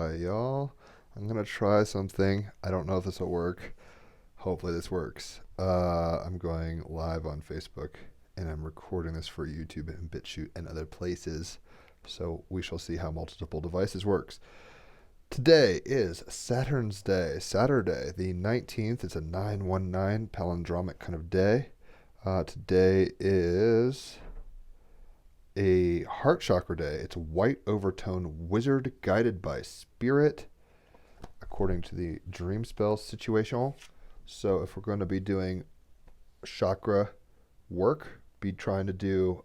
Hi, y'all. I'm gonna try something. I don't know if this will work. Hopefully this works. I'm going live on Facebook and I'm recording this for YouTube and BitChute and other places. So we shall see how multiple devices works. Today is Saturn's Day, Saturday, the 19th. It's a 919 palindromic kind of day. Today is a heart chakra day. It's a white overtone wizard guided by spirit, according to the dream spell situation. So if we're going to be doing chakra work, be trying to do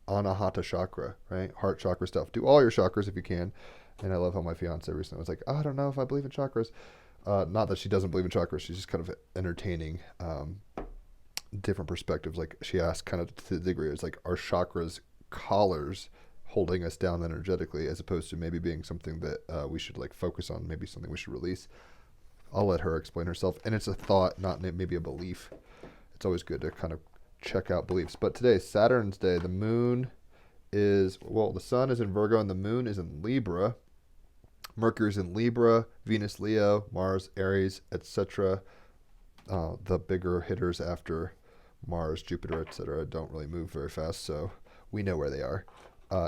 anahata chakra, right? Heart chakra stuff. Do all your chakras if you can. And I love how my fiance recently was like, I don't know if I believe in chakras. Not that she doesn't believe in chakras. She's just kind of entertaining different perspectives. Like she asked kind of to the degree, it's like, are chakras collars holding us down energetically, as opposed to maybe being something that we should like focus on, maybe something we should release. I'll let her explain herself. And it's a thought, not maybe a belief. It's always good to kind of check out beliefs. But today, Saturn's Day, the moon is, well, the sun is in Virgo and the moon is in Libra. Mercury's in Libra, Venus Leo, Mars Aries, etc. The bigger hitters after Mars, Jupiter, etc. don't really move very fast, so we know where they are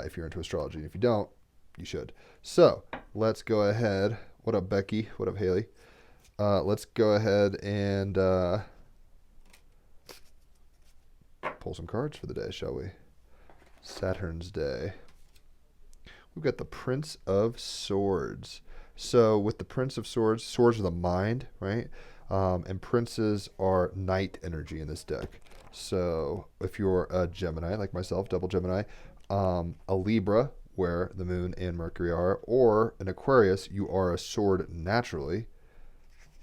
if you're into astrology. And if you don't, you should. So let's go ahead. What up, Becky? What up, Haley? Let's go ahead and pull some cards for the day, shall we? Saturn's Day. We've got the Prince of Swords. So with the Prince of Swords, swords are the mind, right? And princes are night energy in this deck. So if you're a Gemini, like myself, double Gemini, a Libra, where the moon and Mercury are, or an Aquarius, you are a sword naturally.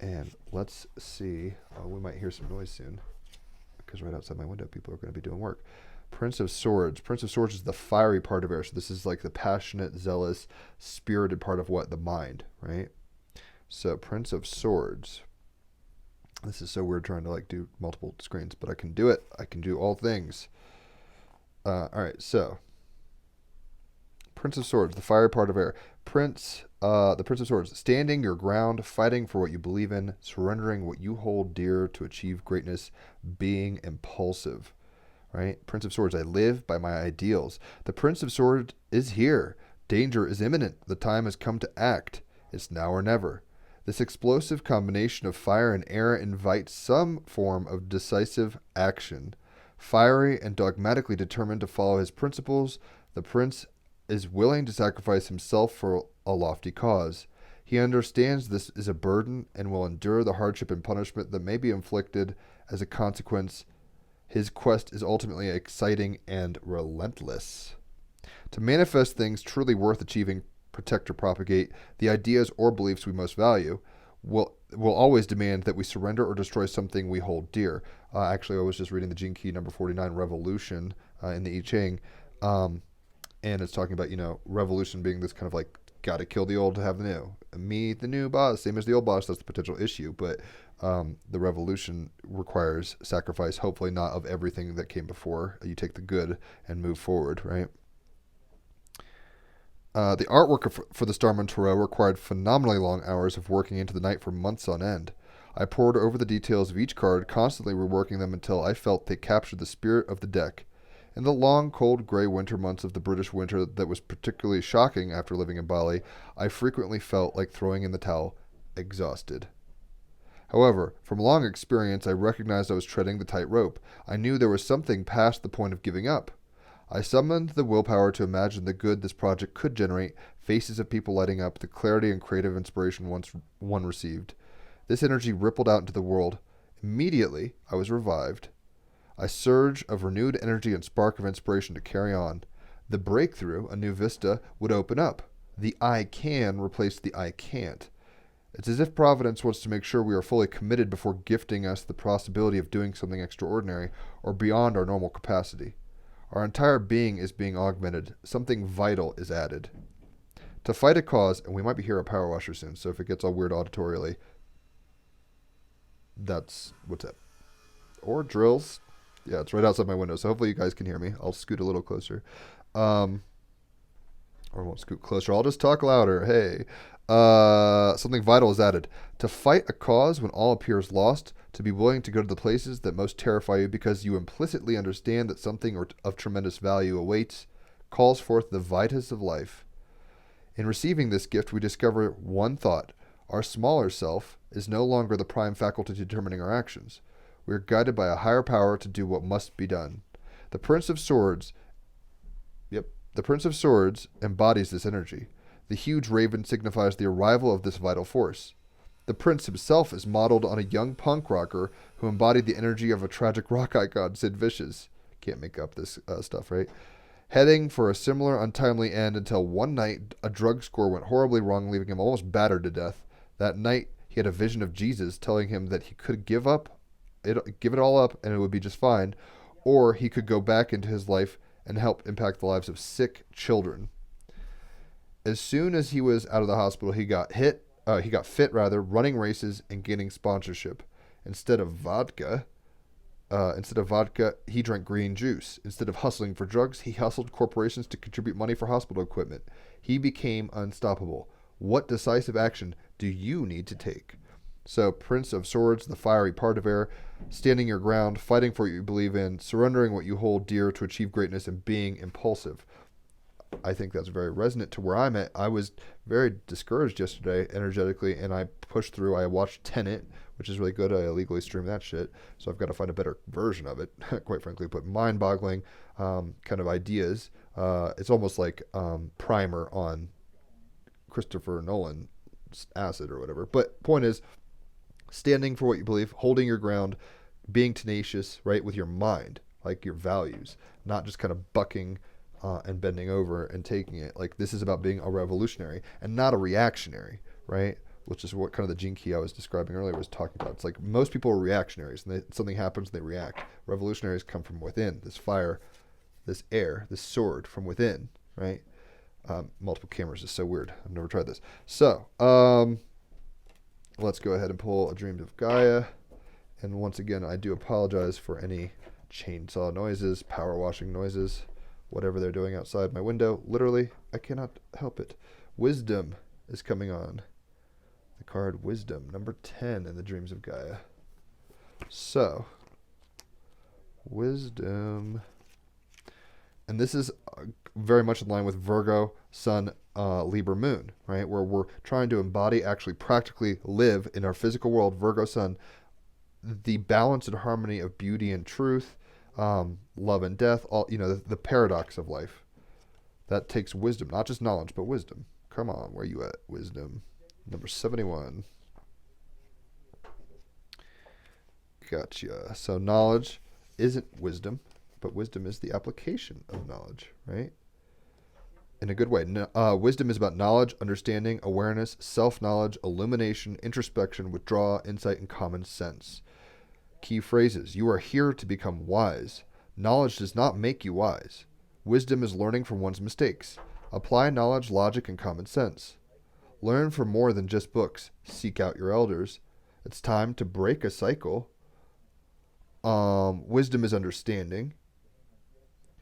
And let's see. We might hear some noise soon, because right outside my window, people are going to be doing work. Prince of Swords. Prince of Swords is the fiery part of air. So this is like the passionate, zealous, spirited part of what? The mind, right? So Prince of Swords. This is so weird trying to like do multiple screens, but I can do it. I can do all things. All right, so Prince of Swords, the fiery part of air. The Prince of Swords, standing your ground, fighting for what you believe in, surrendering what you hold dear to achieve greatness, being impulsive. Right? Prince of Swords, I live by my ideals. The Prince of Swords is here. Danger is imminent. The time has come to act. It's now or never. This explosive combination of fire and air invites some form of decisive action. Fiery and dogmatically determined to follow his principles, the prince is willing to sacrifice himself for a lofty cause. He understands this is a burden and will endure the hardship and punishment that may be inflicted as a consequence. His quest is ultimately exciting and relentless. To manifest things truly worth achieving, protect, or propagate, the ideas or beliefs we most value will always demand that we surrender or destroy something we hold dear. Actually, I was just reading the Gene Key number 49, Revolution, in the I Ching, and it's talking about, revolution being this kind of like, got to kill the old to have the new. Meet the new boss, same as the old boss. That's the potential issue, but the revolution requires sacrifice, hopefully not of everything that came before. You take the good and move forward, right? The artwork for the Starman Tarot required phenomenally long hours of working into the night for months on end. I pored over the details of each card, constantly reworking them until I felt they captured the spirit of the deck. In the long, cold, gray winter months of the British winter that was particularly shocking after living in Bali, I frequently felt like throwing in the towel, exhausted. However, from long experience, I recognized I was treading the tightrope. I knew there was something past the point of giving up. I summoned the willpower to imagine the good this project could generate, faces of people lighting up, the clarity and creative inspiration one received. This energy rippled out into the world. Immediately, I was revived. A surge of renewed energy and spark of inspiration to carry on. The breakthrough, a new vista, would open up. The I can replace the I can't. It's as if Providence wants to make sure we are fully committed before gifting us the possibility of doing something extraordinary or beyond our normal capacity. Our entire being is being augmented. Something vital is added. To fight a cause, and we might be here at Power Washer soon, so if it gets all weird auditorially, that's what's up. Or drills. Yeah, it's right outside my window, so hopefully you guys can hear me. I'll scoot a little closer. Or I won't scoot closer. I'll just talk louder. Hey. Something vital is added. To fight a cause when all appears lost, to be willing to go to the places that most terrify you because you implicitly understand that something of tremendous value awaits, calls forth the vitus of life. In receiving this gift, we discover one thought. Our smaller self is no longer the prime faculty determining our actions. We are guided by a higher power to do what must be done. The Prince of Swords, the Prince of Swords embodies this energy. The huge raven signifies the arrival of this vital force. The prince himself is modeled on a young punk rocker who embodied the energy of a tragic rock icon, Sid Vicious. Can't make up this stuff, right? Heading for a similar untimely end until one night a drug score went horribly wrong, leaving him almost battered to death. That night, he had a vision of Jesus telling him that he could give it all up, and it would be just fine, or he could go back into his life and help impact the lives of sick children. As soon as he was out of the hospital, he got fit, running races and gaining sponsorship. Instead of vodka, he drank green juice. Instead of hustling for drugs, he hustled corporations to contribute money for hospital equipment. He became unstoppable. What decisive action do you need to take? So, Prince of Swords, the fiery Pardivar, standing your ground, fighting for what you believe in, surrendering what you hold dear to achieve greatness, and being impulsive. I think that's very resonant to where I'm at. I was very discouraged yesterday energetically, and I pushed through. I watched Tenet, which is really good. I illegally streamed that shit, so I've got to find a better version of it, quite frankly. But mind-boggling kind of ideas. It's almost like primer on Christopher Nolan's acid or whatever. But point is, standing for what you believe, holding your ground, being tenacious, right, with your mind, like your values, not just kind of bucking and bending over and taking it. Like, this is about being a revolutionary and not a reactionary, right? Which is what kind of the gene key I was describing earlier was talking about. It's like most people are reactionaries, and something happens and they react. Revolutionaries come from within. This fire, this air, this sword from within, right? Multiple cameras is so weird. I've never tried this. So, let's go ahead and pull a Dreams of Gaia. And once again, I do apologize for any chainsaw noises, power washing noises, whatever they're doing outside my window. Literally, I cannot help it. Wisdom is coming on. The card Wisdom, number 10 in the Dreams of Gaia. So, Wisdom. And this is very much in line with Virgo, Sun, Libra, Moon, right? Where we're trying to embody, actually practically live in our physical world, Virgo, Sun, the balance and harmony of beauty and truth, love and death, all, the paradox of life. That takes wisdom, not just knowledge, but wisdom. Come on, where you at, Wisdom? Number 71. Gotcha. So knowledge isn't wisdom, but wisdom is the application of knowledge, right? In a good way. Wisdom is about knowledge, understanding, awareness, self-knowledge, illumination, introspection, withdrawal, insight, and common sense. Key phrases. You are here to become wise. Knowledge does not make you wise. Wisdom is learning from one's mistakes. Apply knowledge, logic, and common sense. Learn from more than just books. Seek out your elders. It's time to break a cycle. Wisdom is understanding.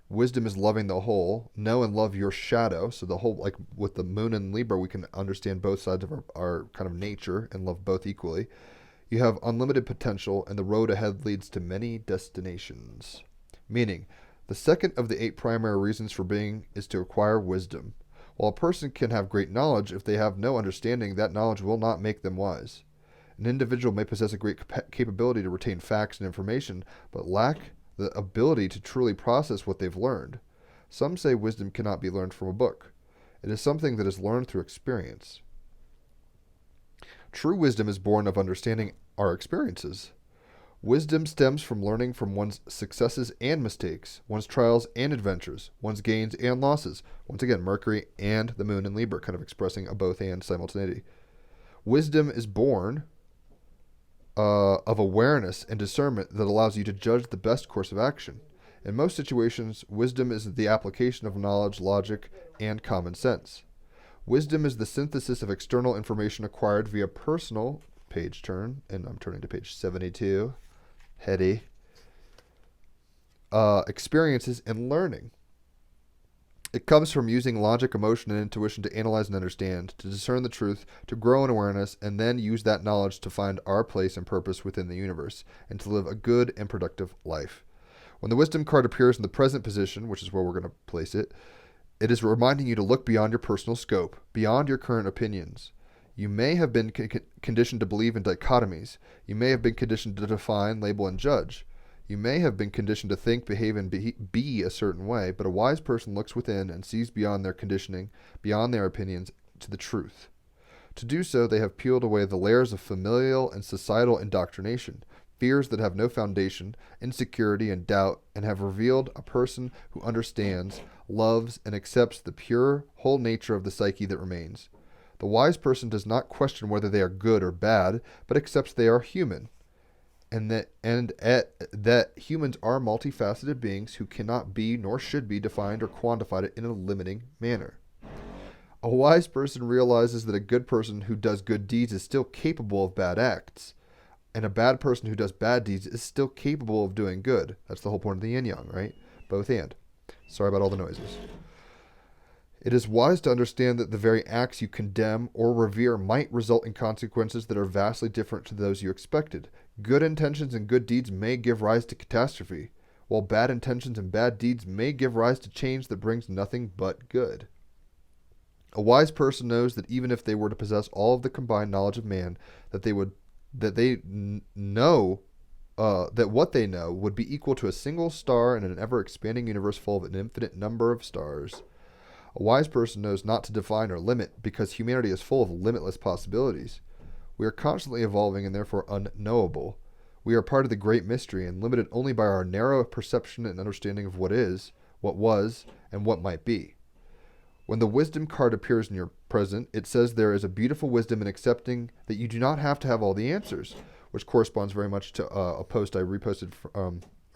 Wisdom is loving the whole. Know and love your shadow. So the whole, like with the Moon and Libra, we can understand both sides of our kind of nature and love both equally. You have unlimited potential, and the road ahead leads to many destinations. Meaning, the second of the 8 primary reasons for being is to acquire wisdom. While a person can have great knowledge, if they have no understanding, that knowledge will not make them wise. An individual may possess a great capability to retain facts and information, but lack the ability to truly process what they've learned. Some say wisdom cannot be learned from a book. It is something that is learned through experience. True wisdom is born of understanding our experiences. Wisdom stems from learning from one's successes and mistakes, one's trials and adventures, one's gains and losses. Once again, Mercury and the Moon in Libra, kind of expressing a both and simultaneity. Wisdom is born of awareness and discernment that allows you to judge the best course of action. In most situations, wisdom is the application of knowledge, logic, and common sense. Wisdom is the synthesis of external information acquired via personal page turn, and I'm turning to page 72. Heady. Experiences and learning. It comes from using logic, emotion, and intuition to analyze and understand, to discern the truth, to grow in awareness, and then use that knowledge to find our place and purpose within the universe, and to live a good and productive life. When the wisdom card appears in the present position, which is where we're going to place it, it is reminding you to look beyond your personal scope, beyond your current opinions. You may have been conditioned to believe in dichotomies. You may have been conditioned to define, label, and judge. You may have been conditioned to think, behave, and be a certain way, but a wise person looks within and sees beyond their conditioning, beyond their opinions, to the truth. To do so, they have peeled away the layers of familial and societal indoctrination, fears that have no foundation, insecurity, and doubt, and have revealed a person who understands, loves, and accepts the pure, whole nature of the psyche that remains. The wise person does not question whether they are good or bad, but accepts they are human, and that humans are multifaceted beings who cannot be nor should be defined or quantified in a limiting manner. A wise person realizes that a good person who does good deeds is still capable of bad acts, and a bad person who does bad deeds is still capable of doing good. That's the whole point of the yin-yang, right? Both and. Sorry about all the noises. It is wise to understand that the very acts you condemn or revere might result in consequences that are vastly different to those you expected. Good intentions and good deeds may give rise to catastrophe, while bad intentions and bad deeds may give rise to change that brings nothing but good. A wise person knows that even if they were to possess all of the combined knowledge of man, that what they know would be equal to a single star in an ever-expanding universe full of an infinite number of stars. A wise person knows not to define or limit, because humanity is full of limitless possibilities. We are constantly evolving and therefore unknowable. We are part of the great mystery and limited only by our narrow perception and understanding of what is, what was, and what might be. When the wisdom card appears in your present, it says there is a beautiful wisdom in accepting that you do not have to have all the answers, which corresponds very much to a post I reposted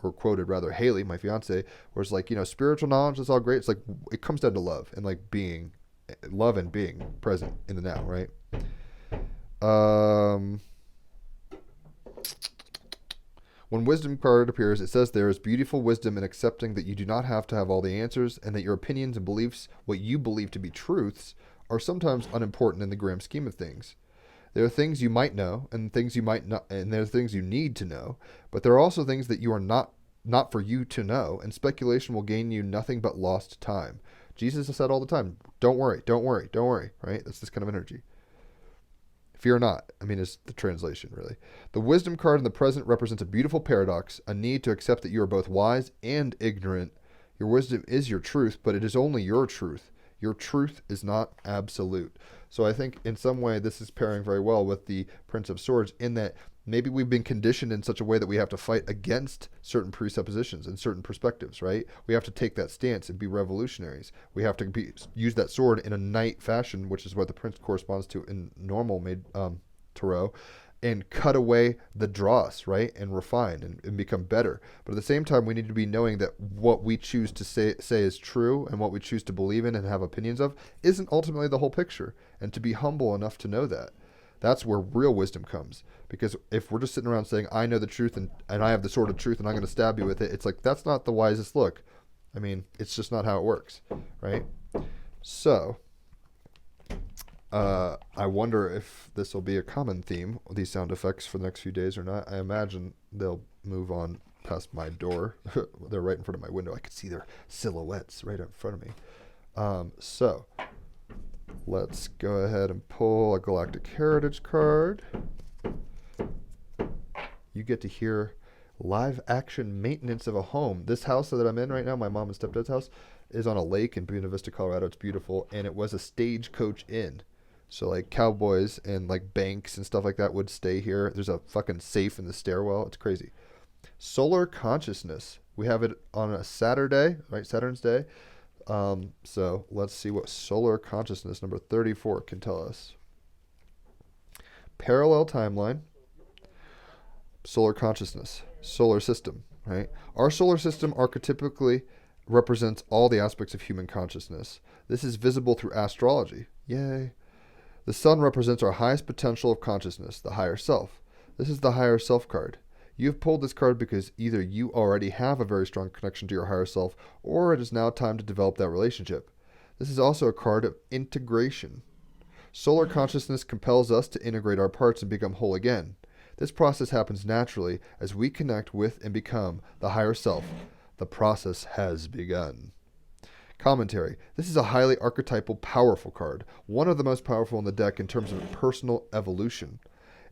or quoted rather, Haley, my fiance, where it's like, spiritual knowledge is all great. It's like, it comes down to love and like love and being present in the now, right? When wisdom card appears, it says there is beautiful wisdom in accepting that you do not have to have all the answers, and that your opinions and beliefs, what you believe to be truths, are sometimes unimportant in the grand scheme of things. There are things you might know, and things you might not, and there are things you need to know, but there are also things that you are not for you to know, and speculation will gain you nothing but lost time. Jesus has said all the time, don't worry, don't worry, don't worry, right? That's this kind of energy. Fear not, is the translation, really. The wisdom card in the present represents a beautiful paradox, a need to accept that you are both wise and ignorant. Your wisdom is your truth, but it is only your truth. Your truth is not absolute. So I think in some way this is pairing very well with the Prince of Swords, in that maybe we've been conditioned in such a way that we have to fight against certain presuppositions and certain perspectives, right? We have to take that stance and be revolutionaries. We have to use that sword in a knight fashion, which is what the prince corresponds to in normal tarot, and cut away the dross, right? And refine and become better. But at the same time, we need to be knowing that what we choose to say is true, and what we choose to believe in and have opinions of isn't ultimately the whole picture. And to be humble enough to know that. That's where real wisdom comes. Because if we're just sitting around saying, I know the truth and I have the sword of truth and I'm going to stab you with it, it's like, that's not the wisest look. It's just not how it works, right? So, I wonder if this will be a common theme, these sound effects, for the next few days or not. I imagine they'll move on past my door. They're right in front of my window. I could see their silhouettes right in front of me. So, let's go ahead and pull a Galactic Heritage card. You get to hear live action maintenance of a home. This house that I'm in right now, my mom and stepdad's house, is on a lake in Buena Vista, Colorado. It's beautiful, and it was a stagecoach inn. So like cowboys and like banks and stuff like that would stay here. There's a fucking safe in the stairwell. It's crazy. Solar consciousness. We have it on a Saturday, right? Saturn's Day. So let's see what solar consciousness number 34 can tell us. Parallel timeline. Solar consciousness. Solar system, right? Our solar system archetypically represents all the aspects of human consciousness. This is visible through astrology. Yay. The sun represents our highest potential of consciousness, the higher self. This is the higher self card. You have pulled this card because either you already have a very strong connection to your higher self, or it is now time to develop that relationship. This is also a card of integration. Solar consciousness compels us to integrate our parts and become whole again. This process happens naturally as we connect with and become the higher self. The process has begun. Commentary. This is a highly archetypal, powerful card, one of the most powerful in the deck in terms of personal evolution.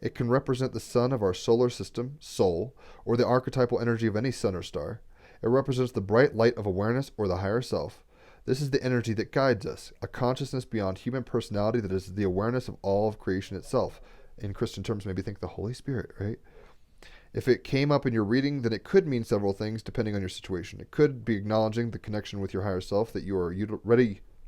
It can represent the sun of our solar system, soul, or the archetypal energy of any sun or star. It represents the bright light of awareness or the higher self. This is the energy that guides us, a consciousness beyond human personality that is the awareness of all of creation itself. In Christian terms, maybe think the Holy Spirit, right? If it came up in your reading, then it could mean several things depending on your situation. It could be acknowledging the connection with your higher self that you are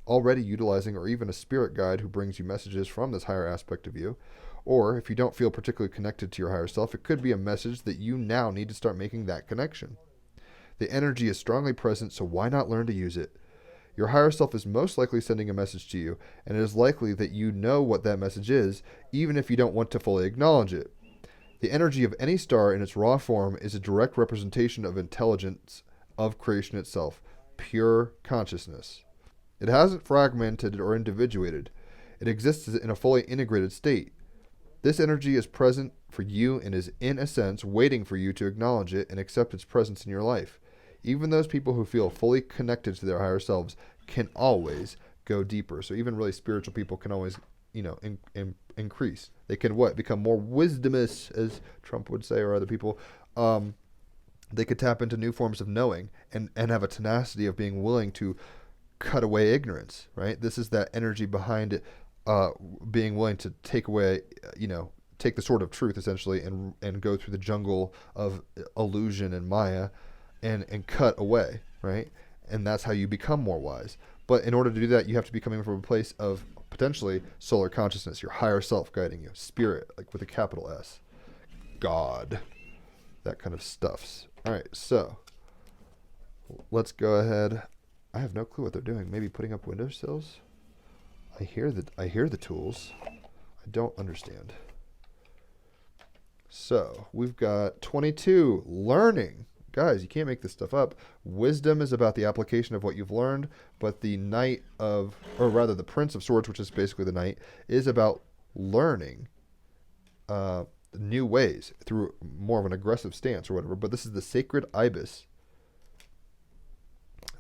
already utilizing, or even a spirit guide who brings you messages from this higher aspect of you. Or if you don't feel particularly connected to your higher self, it could be a message that you now need to start making that connection. The energy is strongly present, so why not learn to use it? Your higher self is most likely sending a message to you, and it is likely that you know what that message is, even if you don't want to fully acknowledge it. The energy of any star in its raw form is a direct representation of intelligence of creation itself, pure consciousness. It hasn't fragmented or individuated. It exists in a fully integrated state. This energy is present for you and is, in a sense, waiting for you to acknowledge it and accept its presence in your life. Even those people who feel fully connected to their higher selves can always go deeper. So even really spiritual people can always, increase. They can become more wisdomous, as Trump would say, or other people. They could tap into new forms of knowing and have a tenacity of being willing to cut away ignorance, right? This is that energy behind it, being willing to take away, take the sword of truth, essentially, and go through the jungle of illusion and Maya and cut away, right? And that's how you become more wise. But in order to do that, you have to be coming from a place of potentially solar consciousness, your higher self guiding you, spirit, like with a capital S, God, that kind of stuffs. All right, so let's go ahead. I have no clue what they're doing. Maybe putting up windowsills. I hear the tools. I don't understand. So we've got 22, learning. Guys, you can't make this stuff up. Wisdom is about the application of what you've learned, but the the Prince of Swords, which is basically the Knight, is about learning new ways through more of an aggressive stance or whatever. But this is the Sacred Ibis.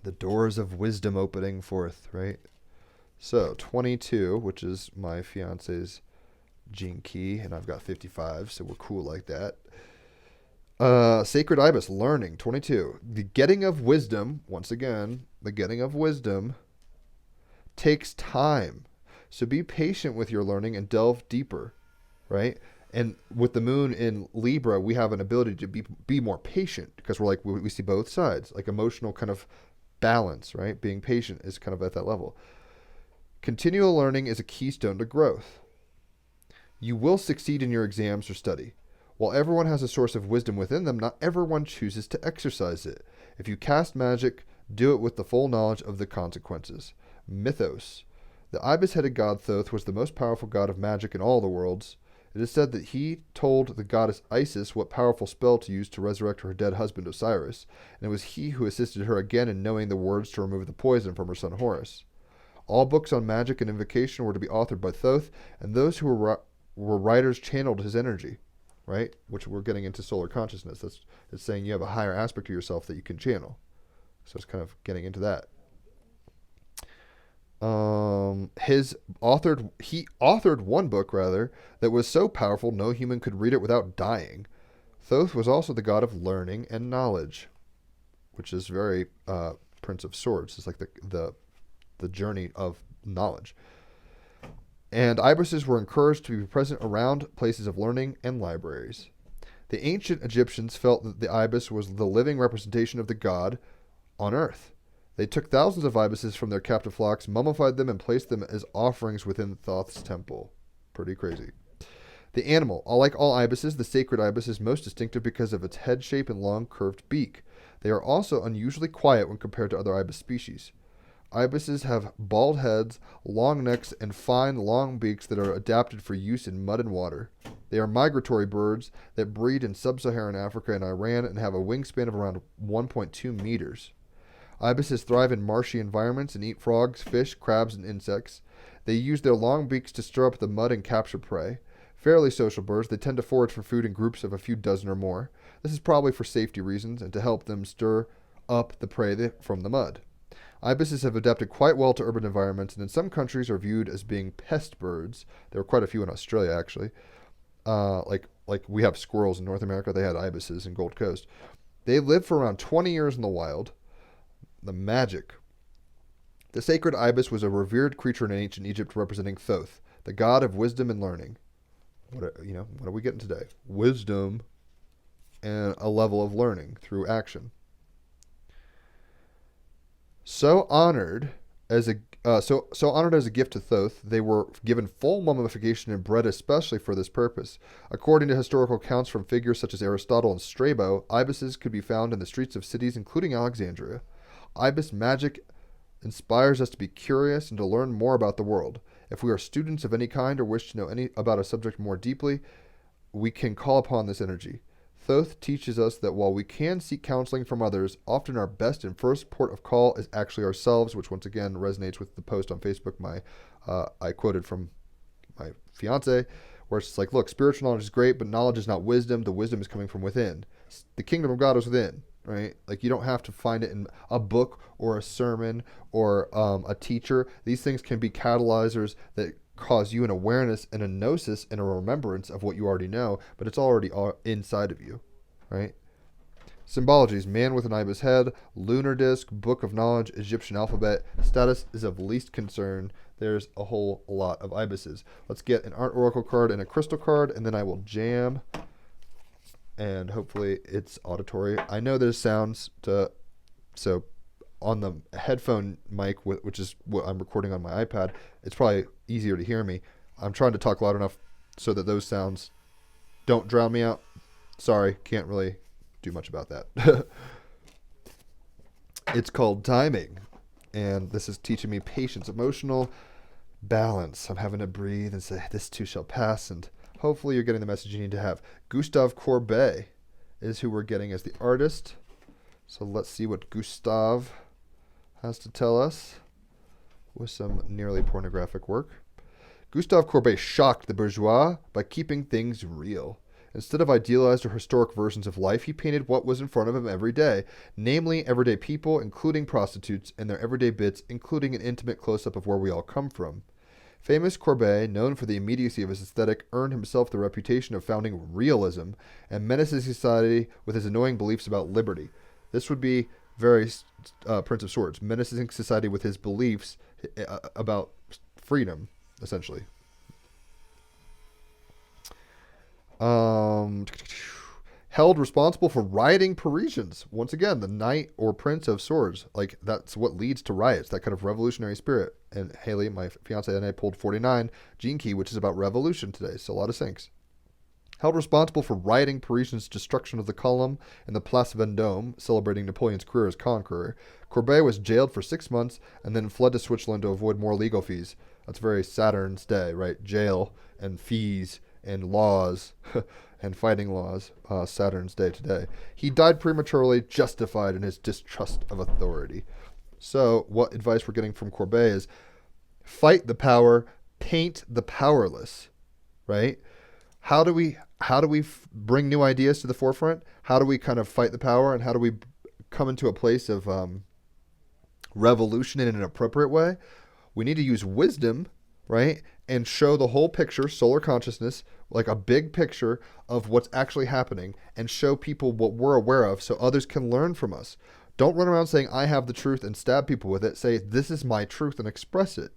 The doors of wisdom opening forth, right? So 22, which is my fiance's gene key, and I've got 55, so we're cool like that. Sacred Ibis, learning, 22. The getting of wisdom, once again, the getting of wisdom takes time. So be patient with your learning and delve deeper, right? And with the moon in Libra, we have an ability to be more patient because we see both sides, like emotional kind of balance, right? Being patient is kind of at that level. Continual learning is a keystone to growth. You will succeed in your exams or study. While everyone has a source of wisdom within them, not everyone chooses to exercise it. If you cast magic, do it with the full knowledge of the consequences. Mythos. The ibis-headed god Thoth was the most powerful god of magic in all the worlds. It is said that he told the goddess Isis what powerful spell to use to resurrect her dead husband Osiris, and it was he who assisted her again in knowing the words to remove the poison from her son Horus. All books on magic and invocation were to be authored by Thoth, and those who were writers channeled his energy. Right? Which we're getting into solar consciousness. It's saying you have a higher aspect of yourself that you can channel. So it's kind of getting into that. He authored one book, rather, that was so powerful no human could read it without dying. Thoth was also the god of learning and knowledge, which is very Prince of Swords. It's like the journey of knowledge. And ibises were encouraged to be present around places of learning and libraries. The ancient Egyptians felt that the ibis was the living representation of the god on earth. They took thousands of ibises from their captive flocks, mummified them, and placed them as offerings within Thoth's temple. Pretty crazy. The animal. Like all ibises, the sacred ibis is most distinctive because of its head shape and long, curved beak. They are also unusually quiet when compared to other ibis species. Ibises have bald heads, long necks, and fine, long beaks that are adapted for use in mud and water. They are migratory birds that breed in sub-Saharan Africa and Iran and have a wingspan of around 1.2 meters. Ibises thrive in marshy environments and eat frogs, fish, crabs, and insects. They use their long beaks to stir up the mud and capture prey. Fairly social birds, they tend to forage for food in groups of a few dozen or more. This is probably for safety reasons and to help them stir up the prey from the mud. Ibises have adapted quite well to urban environments and in some countries are viewed as being pest birds. There are quite a few in Australia, actually. Like we have squirrels in North America, they had ibises in Gold Coast. They live for around 20 years in the wild. The magic. The sacred ibis was a revered creature in ancient Egypt representing Thoth, the god of wisdom and learning. What are we getting today? Wisdom and a level of learning through action. So honored as a gift to Thoth, they were given full mummification and bred especially for this purpose. According to historical accounts from figures such as Aristotle and Strabo, ibises could be found in the streets of cities including Alexandria. Ibis magic inspires us to be curious and to learn more about the world. If we are students of any kind or wish to know about a subject more deeply, we can call upon this energy. Thoth teaches us that while we can seek counseling from others, often our best and first port of call is actually ourselves, which once again resonates with the post on Facebook I quoted from my fiance, where it's like, look, spiritual knowledge is great, but knowledge is not wisdom. The wisdom is coming from within. The kingdom of God is within, right? Like you don't have to find it in a book or a sermon or a teacher. These things can be catalyzers that cause you an awareness and a gnosis and a remembrance of what you already know, but it's already inside of you, right? Symbologies: man with an ibis head, lunar disc, book of knowledge, Egyptian alphabet. Status is of least concern. There's a whole lot of ibises. Let's get an art oracle card and a crystal card, and then I will jam, and hopefully it's auditory. I know there's sounds so on the headphone mic, which is what I'm recording on my iPad, it's probably easier to hear me. I'm trying to talk loud enough so that those sounds don't drown me out. Sorry, can't really do much about that. It's called timing, and this is teaching me patience, emotional balance. I'm having to breathe and say, this too shall pass, and hopefully you're getting the message you need to have. Gustave Courbet is who we're getting as the artist. So let's see what Gustave has to tell us with some nearly pornographic work. Gustave Courbet shocked the bourgeois by keeping things real. Instead of idealized or historic versions of life, he painted what was in front of him every day, namely everyday people, including prostitutes, and their everyday bits, including an intimate close-up of where we all come from. Famous Courbet, known for the immediacy of his aesthetic, earned himself the reputation of founding realism and menacing society with his annoying beliefs about liberty. This would be very Prince of Swords, menacing society with his beliefs about freedom, essentially. Held responsible for rioting Parisians. Once again, the Knight or Prince of Swords. Like, that's what leads to riots, that kind of revolutionary spirit. And Haley, my fiance, and I pulled 49, Gene Key, which is about revolution today. So a lot of syncs. Held responsible for rioting Parisians' destruction of the Column and the Place Vendôme, celebrating Napoleon's career as conqueror. Courbet was jailed for 6 months and then fled to Switzerland to avoid more legal fees. That's very Saturn's day, right? Jail and fees and laws and fighting laws. Saturn's day today. He died prematurely, justified in his distrust of authority. So what advice we're getting from Courbet is fight the power, paint the powerless, right? How do we bring new ideas to the forefront? How do we kind of fight the power, and how do we come into a place of revolution in an appropriate way? We need to use wisdom, right? And show the whole picture, solar consciousness, like a big picture of what's actually happening, and show people what we're aware of so others can learn from us. Don't run around saying, I have the truth, and stab people with it. Say, this is my truth, and express it.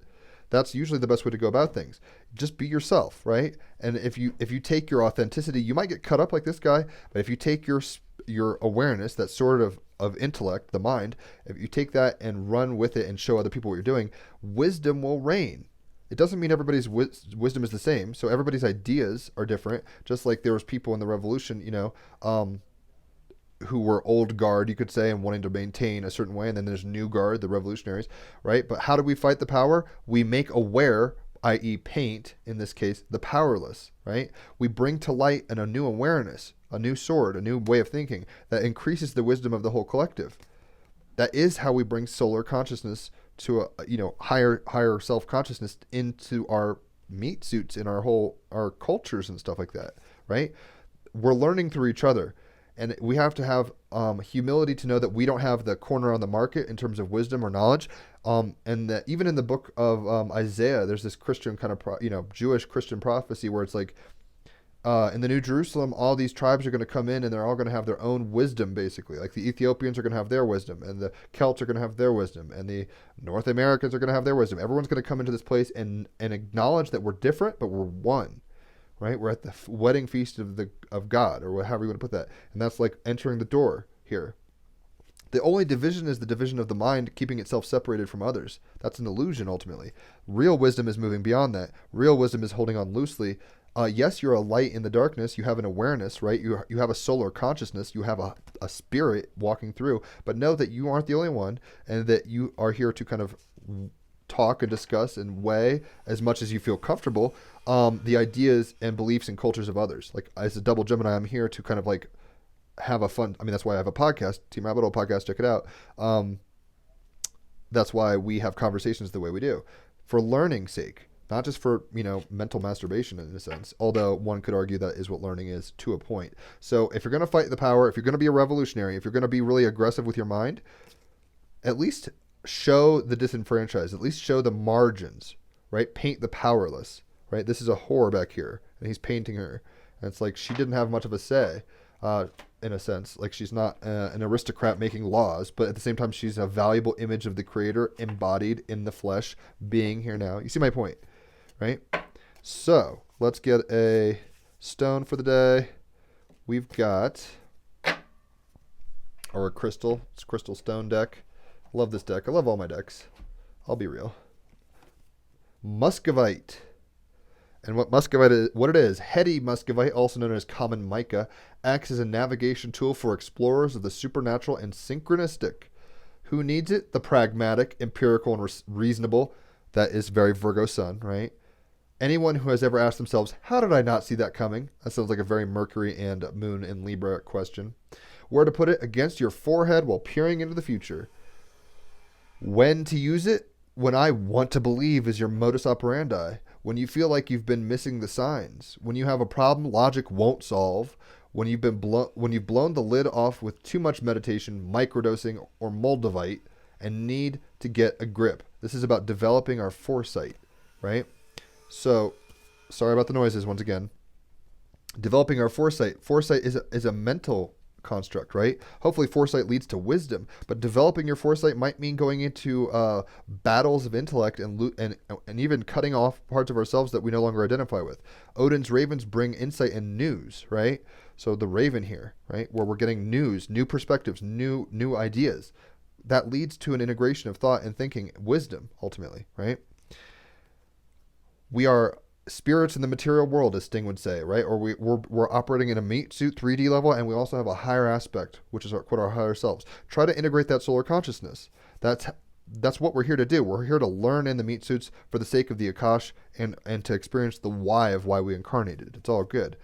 That's usually the best way to go about things. Just be yourself, right? And if you take your authenticity, you might get cut up like this guy, but if you take your awareness, that sort of intellect, the mind, if you take that and run with it and show other people what you're doing, wisdom will reign. It doesn't mean everybody's wisdom is the same. So everybody's ideas are different. Just like there was people in the revolution, who were old guard, you could say, and wanting to maintain a certain way. And then there's new guard, the revolutionaries, right? But how do we fight the power? We make aware i.e. paint, in this case, the powerless, right? We bring to light a new awareness, a new sword, a new way of thinking that increases the wisdom of the whole collective. That is how we bring solar consciousness to a higher self-consciousness into our meat suits in our cultures and stuff like that, right? We're learning through each other, and we have to have humility to know that we don't have the corner on the market in terms of wisdom or knowledge. And that even in the book of Isaiah, there's this Christian kind of Jewish Christian prophecy where it's like, in the New Jerusalem, all these tribes are going to come in and they're all going to have their own wisdom, basically. Like the Ethiopians are going to have their wisdom, and the Celts are going to have their wisdom, and the North Americans are going to have their wisdom. Everyone's going to come into this place and acknowledge that we're different, but we're one, right? We're at the wedding feast of God, or however you want to put that. And that's like entering the door here. The only division is the division of the mind, keeping itself separated from others. That's an illusion, ultimately. Real wisdom is moving beyond that. Real wisdom is holding on loosely. Yes, you're a light in the darkness. You have an awareness, right? You have a solar consciousness. You have a spirit walking through. But know that you aren't the only one, and that you are here to kind of talk and discuss and weigh, as much as you feel comfortable, the ideas and beliefs and cultures of others. Like, as a double Gemini, I'm here to kind of like have a fun. I mean, that's why I have a podcast, Team Rabbit Hole podcast. Check it out. That's why we have conversations the way we do, for learning's sake. Not just for, mental masturbation in a sense, although one could argue that is what learning is to a point. So if you're going to fight the power, if you're going to be a revolutionary, if you're going to be really aggressive with your mind, at least show the disenfranchised, at least show the margins, right? Paint the powerless, right? This is a whore back here, and he's painting her. And it's like she didn't have much of a say, in a sense. Like, she's not an aristocrat making laws, but at the same time, she's a valuable image of the creator embodied in the flesh, being here now. You see my point? Right? So let's get a stone for the day. We've got our crystal. It's a crystal stone deck. Love this deck. I love all my decks. I'll be real. Muscovite. And what it is, heady muscovite, also known as common mica, acts as a navigation tool for explorers of the supernatural and synchronistic. Who needs it? The pragmatic, empirical, and reasonable. That is very Virgo sun, right? Anyone who has ever asked themselves, how did I not see that coming? That sounds like a very Mercury and Moon in Libra question. Where to put it? Against your forehead while peering into the future. When to use it? When I want to believe is your modus operandi. When you feel like you've been missing the signs. When you have a problem logic won't solve. When you've blown the lid off with too much meditation, microdosing, or moldavite, and need to get a grip. This is about developing our foresight, right? So, sorry about the noises once again. Developing our foresight. Foresight is a mental construct, right? Hopefully foresight leads to wisdom, but developing your foresight might mean going into battles of intellect and even cutting off parts of ourselves that we no longer identify with. Odin's ravens bring insight and news, right? So the raven here, right, where we're getting news, new perspectives, new ideas. That leads to an integration of thought and thinking, wisdom, ultimately, right? We are spirits in the material world, as Sting would say, right? Or we're operating in a meat suit 3D level, and we also have a higher aspect, which is our higher selves. Try to integrate that solar consciousness. That's what we're here to do. We're here to learn in the meat suits for the sake of the Akash and to experience the why of why we incarnated. It's all good.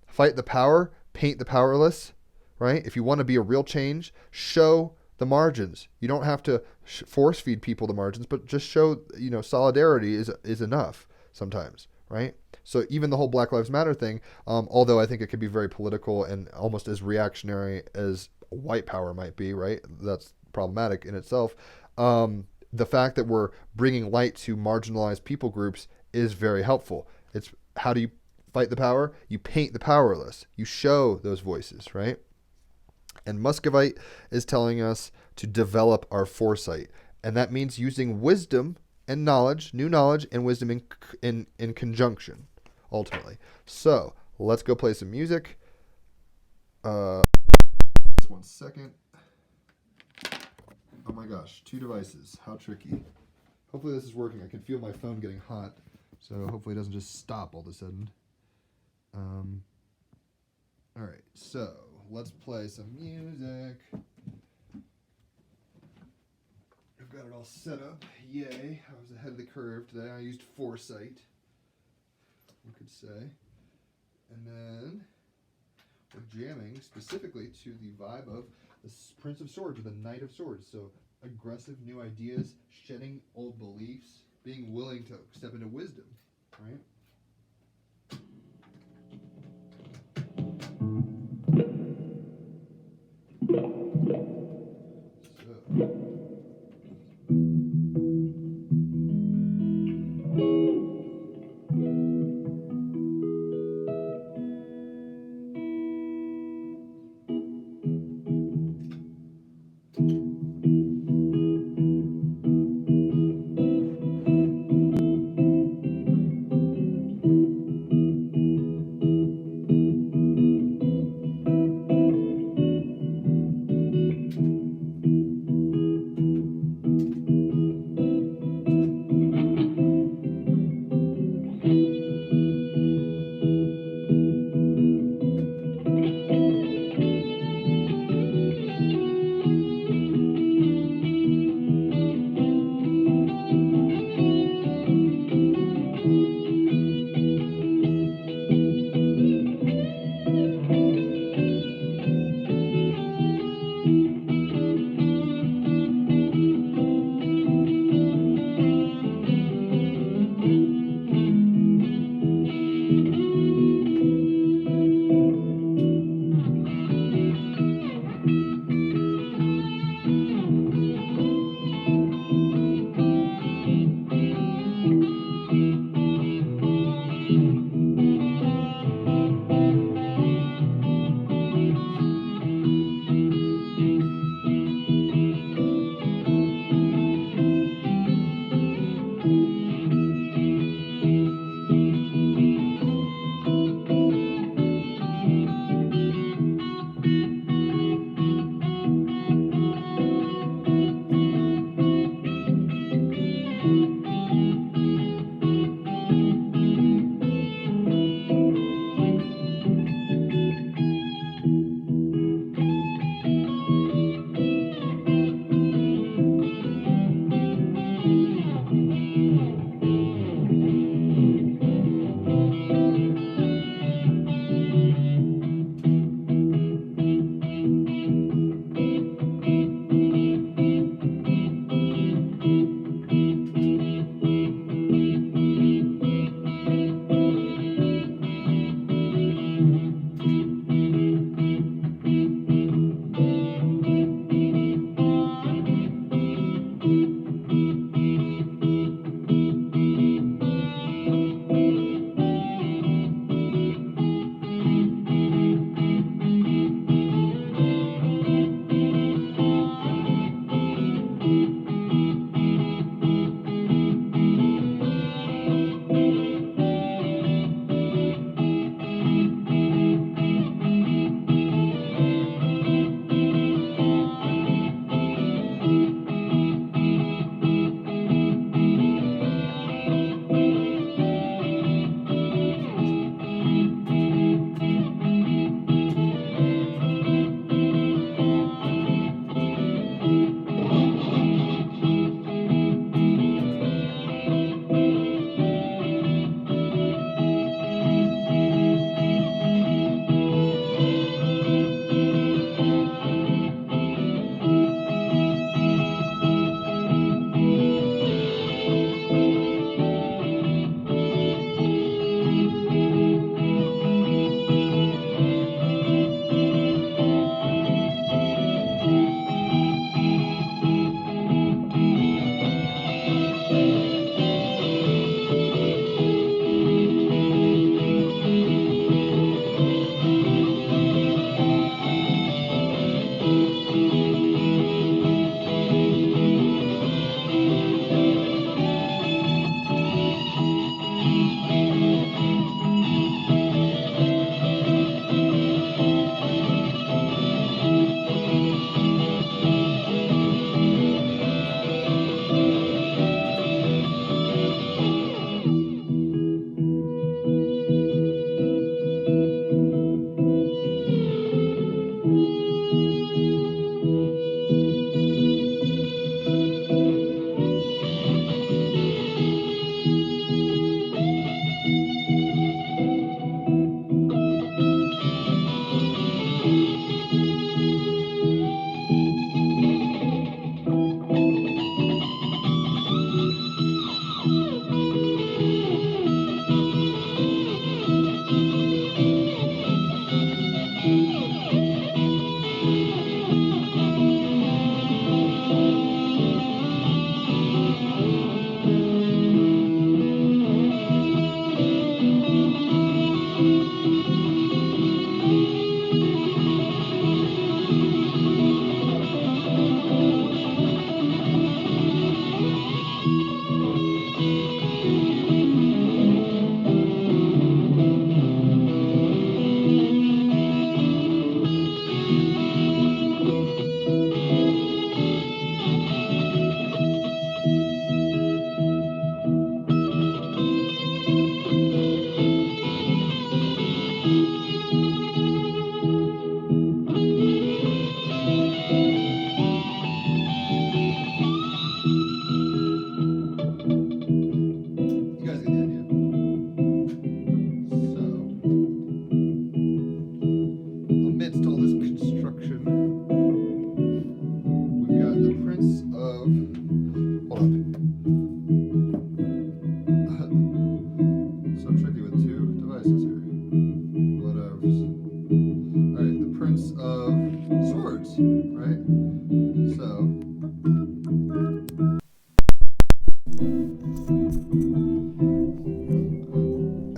Fight the power, paint the powerless, right? If you want to be a real change, show the margins. You don't have to force feed people the margins, but just show, solidarity is enough sometimes, right? So even the whole Black Lives Matter thing, although I think it could be very political and almost as reactionary as white power might be, right? That's problematic in itself. The fact that we're bringing light to marginalized people groups is very helpful. It's how do you fight the power? You paint the powerless. You show those voices, right? And Muscovite is telling us to develop our foresight. And that means using wisdom and knowledge, new knowledge and wisdom in conjunction, ultimately. So let's go play some music. Just 1 second. Oh my gosh, 2 devices. How tricky. Hopefully this is working. I can feel my phone getting hot, so hopefully it doesn't just stop all of a sudden. All right, so let's play some music. I've got it all set up. Yay. I was ahead of the curve today. I used foresight, you could say. And then we're jamming specifically to the vibe of the Prince of Swords or the Knight of Swords. So aggressive new ideas, shedding old beliefs, being willing to step into wisdom, right? So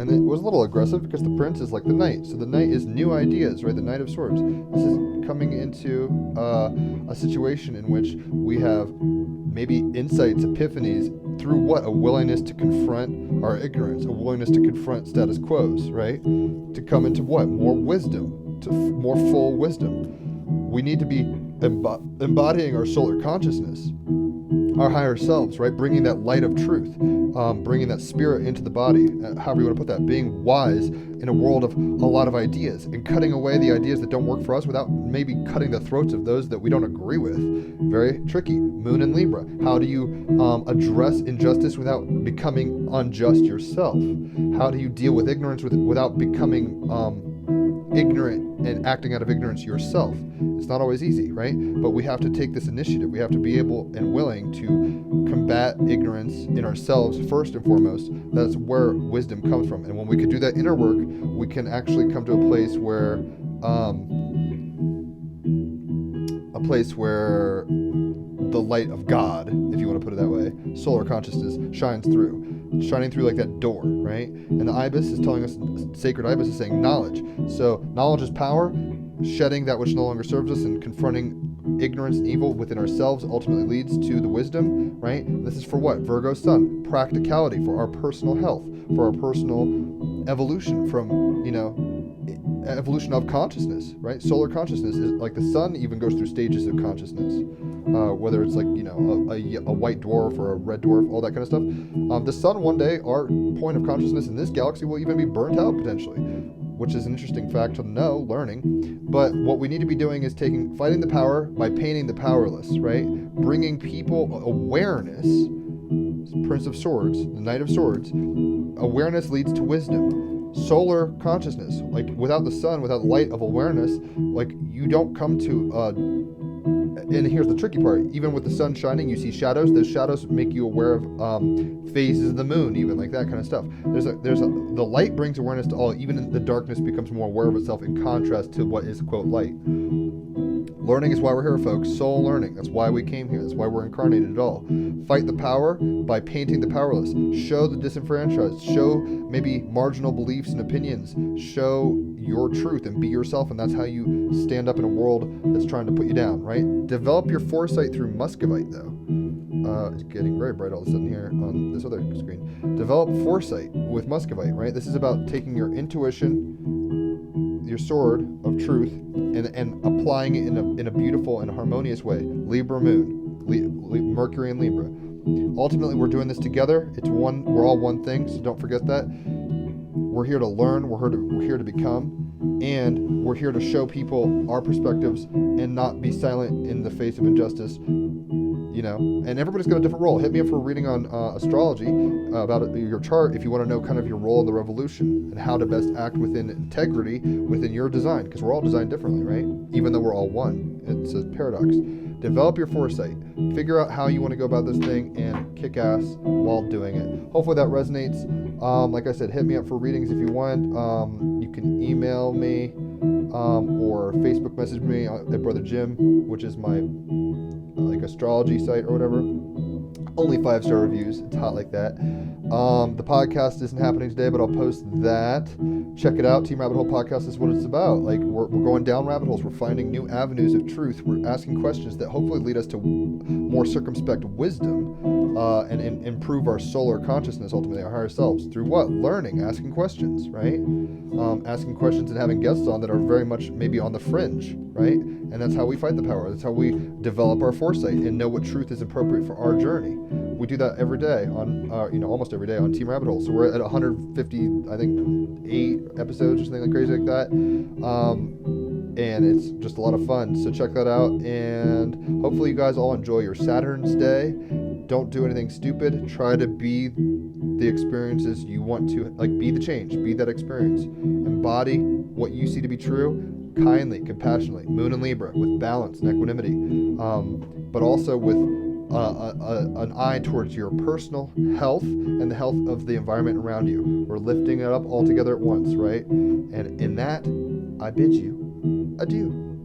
And it was a little aggressive because the prince is like the knight. So the knight is new ideas, right? The knight of swords. This is coming into a situation in which we have maybe insights, epiphanies, through what? A willingness to confront our ignorance, a willingness to confront status quos, right? To come into what? More wisdom, to more full wisdom. We need to be embodying our solar consciousness, our higher selves, right? Bringing that light of truth, bringing that spirit into the body, however you want to put that, being wise in a world of a lot of ideas and cutting away the ideas that don't work for us without maybe cutting the throats of those that we don't agree with. Very tricky. Moon and Libra. How do you address injustice without becoming unjust yourself? How do you deal with ignorance without becoming ignorant and acting out of ignorance yourself? It's not always easy, right? But we have to take this initiative. We have to be able and willing to combat ignorance in ourselves first and foremost. That's where wisdom comes from. And when we can do that inner work, we can actually come to a place where the light of God, if you want to put it that way, solar consciousness, shines through. Shining through like that door, right? And the ibis is telling us, sacred ibis is saying knowledge. So knowledge is power, shedding that which no longer serves us and confronting ignorance and evil within ourselves ultimately leads to the wisdom, right? This is for what? Virgo sun, practicality, for our personal health, for our personal evolution from, evolution of consciousness, right? Solar consciousness is like the sun even goes through stages of consciousness, whether it's like, a white dwarf or a red dwarf, all that kind of stuff. The sun one day, our point of consciousness in this galaxy will even be burnt out potentially, which is an interesting fact to know, learning. But what we need to be doing is fighting the power by painting the powerless, right? Bringing people awareness, Prince of Swords, the Knight of Swords, awareness leads to wisdom. Solar consciousness, like without the sun, without the light of awareness, like you don't come to and here's the tricky part, even with the sun shining, you see shadows. Those shadows make you aware of phases of the moon, even like that kind of stuff. The light brings awareness to all. Even in the darkness becomes more aware of itself in contrast to what is, quote, light. Learning is why we're here, folks. Soul learning. That's why we came here. That's why we're incarnated at all. Fight the power by painting the powerless. Show the disenfranchised. Show maybe marginal beliefs and opinions. Show your truth and be yourself, and that's how you stand up in a world that's trying to put you down, right? Develop your foresight through Muscovite, though. It's getting very bright all of a sudden here on this other screen. Develop foresight with Muscovite, right? This is about taking your intuition, your sword of truth, and applying it in a beautiful and harmonious way. Libra moon, Mercury and Libra. Ultimately, we're doing this together. It's one. We're all one thing, so don't forget that. We're here to learn. We're here to become, and we're here to show people our perspectives and not be silent in the face of injustice. And everybody's got a different role. Hit me up for a reading on astrology about your chart if you want to know kind of your role in the revolution and how to best act within integrity within your design, because we're all designed differently, right? Even though we're all one. It's a paradox. Develop your foresight. Figure out how you want to go about this thing and kick ass while doing it. Hopefully that resonates. Like I said, hit me up for readings if you want. You can email me or Facebook message me at Brother Jim, which is my astrology site or whatever. Only 5-star reviews. It's hot like that. The podcast isn't happening today, but I'll post that. Check it out. Team Rabbit Hole Podcast is what it's about. Like, we're going down rabbit holes. We're finding new avenues of truth. We're asking questions that hopefully lead us to more circumspect wisdom and improve our solar consciousness, ultimately our higher selves. Through what? Learning, asking questions, right? Asking questions and having guests on that are very much maybe on the fringe, right? And that's how we fight the power. That's how we develop our foresight and know what truth is appropriate for our journey. We do that every day on, almost every day on Team Rabbit Hole. So we're at 150, I think, 8 episodes or something like crazy like that. And it's just a lot of fun. So check that out. And hopefully you guys all enjoy your Saturn's Day. Don't do anything stupid. Try to be the experiences you want to, be the change. Be that experience. Embody what you see to be true. Kindly, compassionately, Moon and Libra, with balance and equanimity, but also with an eye towards your personal health and the health of the environment around you. We're lifting it up all together at once, right? And in that, I bid you adieu.